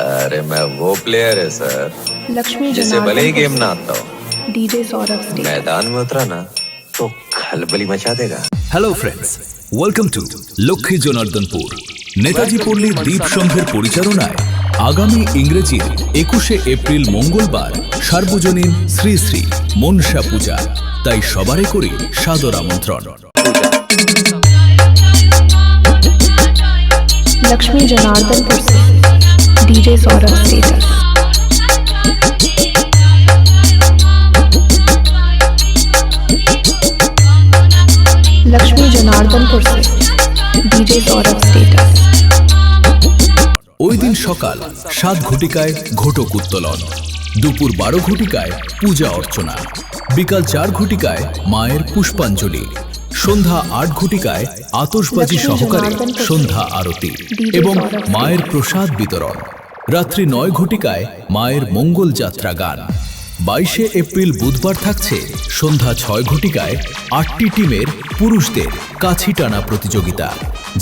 अरे मैं वो प्लेयर है सर लक्ष्मी जिसे भले ही गेम ना आता हो, डीजे सौरभ स्टेट मैदान में उतरा ना तो खलबली मचा देगा। Hello friends, welcome to Lakshmi Janardanpur. Netaji Palli Dwip সংঘের পরিচালনায় আগামী ইংরেজির 21শে এপ্রিল মঙ্গলবার সার্বজনীন শ্রী শ্রী মনসা পূজা, তাই সবারে করি সাদর আমন্ত্রণ। लक्ष्मी जनार्दनपुर से डीजे सौरभ स्टेटस। लक्ष्मी जनार्दनपुर से डीजे सौरभ स्टेटस। ওই দিন সকাল 7 ঘটিকায় ঘটক উত্তোলন, দুপুর 12 ঘটিকায় পূজা অর্চনা, বিকাল 4 ঘটিকায় মায়ের পুষ্পাঞ্জলি, সন্ধ্যা 8 ঘটিকায় আতশবাজি সহকারে সন্ধ্যা আরতি এবং মায়ের প্রসাদ বিতরণ, রাত্রি 9 ঘটিকায় মায়ের মঙ্গল যাত্রা গান। 22শে এপ্রিল বুধবার থাকছে সন্ধ্যা 6 ঘটিকায় 8টি টিমের পুরুষদের কাছি টানা প্রতিযোগিতা,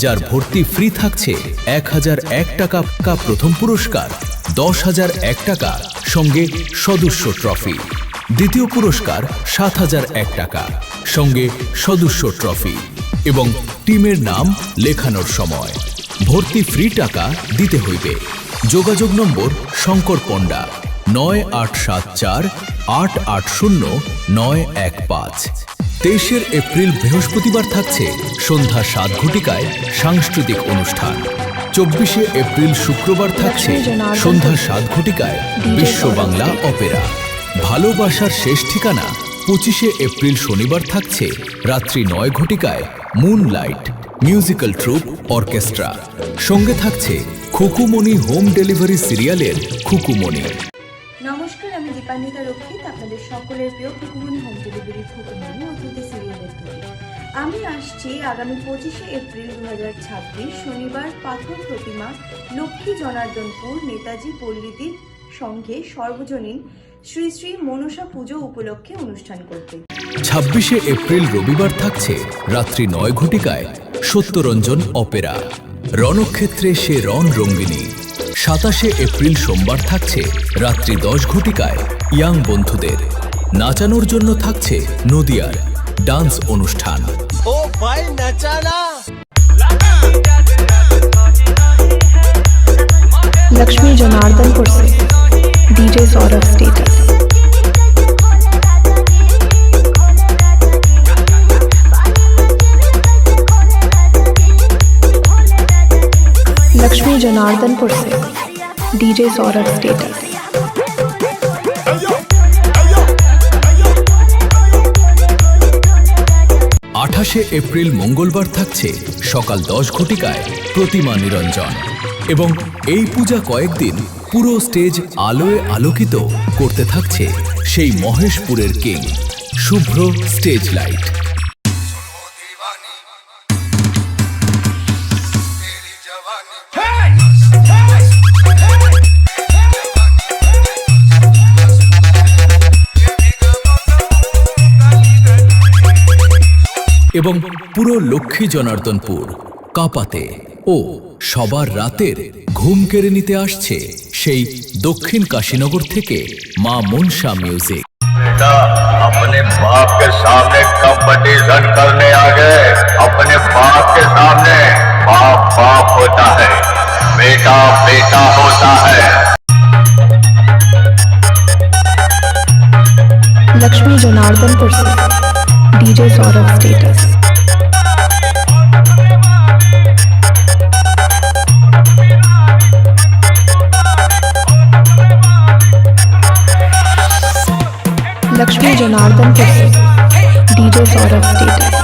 যার ভর্তি ফ্রি থাকছে 1001 টাকা প্রথম পুরস্কার, 10,001 টাকা সঙ্গে সদস্য ট্রফি, দ্বিতীয় পুরস্কার 7,001 টাকা সঙ্গে সদস্য ট্রফি এবং টিমের নাম লেখানোর সময় ভর্তি ফ্রি টাকা দিতে হইবে। যোগাযোগ নম্বর শঙ্কর পণ্ডা 9874880915। 23শে এপ্রিল বৃহস্পতিবার থাকছে সন্ধ্যা 7 ঘটিকায় সাংস্কৃতিক অনুষ্ঠান। 24শে এপ্রিল শুক্রবার থাকছে সন্ধ্যা 7 ঘটিকায় বিশ্ব বাংলা অপেরা। ভালোবাসার শেষ ঠিকানা 25শে এপ্রিল শনিবার থাকছে রাত্রি 9 ঘটিকায় মুনলাইট মিউজিক্যাল ট্রুপ অর্কেস্ট্রা, সঙ্গে থাকছে খুকুমণি হোম ডেলিভারি সিরিয়ালের খুকুমণি। নমস্কার, আমি দীপান্বিতা রক্ষিত, আপনাদের সকলের প্রিয় খুকুমণি হোম ডেলিভারি খুকুমণি অতিথি সিরিয়ালের তৈরি। আমি আসছি আগামী 25শে এপ্রিল 2026 শনিবার পাথর প্রতিমা লক্ষ্মী জনার্দনপুর নেতাজি পল্লীদ্বীপ সংঘে সর্বজনীন শ্রী শ্রী মনসা পুজো উপলক্ষে অনুষ্ঠান করতে। 26শে এপ্রিল রবিবার থাকছে রাত্রি 9 ঘটিকায় সত্যরঞ্জন অপেরা, রণক্ষেত্রে সে রণ রঙ্গিনী। 27শে এপ্রিল সোমবার থাকছে রাত্রি 10 ঘটিকায় ইয়াং বন্ধুদের নাচানোর জন্য থাকছে নদিয়ার ডান্স অনুষ্ঠান। ও ভাই নাচানা। लक्ष्मी जनार्दनपुर से डीजे सौरभ स्टेटस। लक्ष्मी जनार्दनपुर से डीजे सौरभ स्टेटस। 28শে এপ্রিল মঙ্গলবার থাকছে সকাল 10 ঘটিকায় প্রতিমা নিরঞ্জন এবং এই পূজা কয়েকদিন পুরো স্টেজ আলোয় আলোকিত করতে থাকছে সেই মহেশপুরের কিং শুভ্র স্টেজ লাইট। এবং পুরো লক্ষ্মী জনার্দনপুর কাপাতে ও সবার রাতের ঘুম কেড়ে নিতে আসছে সেই দক্ষিণ কাশীনগর থেকে মা মনসা মিউজিক। बेटा अपने बाप के सामने कंपटीशन करने आ गए। अपने बाप के सामने बाप बाप होता है, बेटा बेटा होता है। लक्ष्मी जनार्दनपुर से डीजे सौरभ स्टेटस। लक्ष्मी जनार्दनपुर से डीजे सौरभ स्टेटस।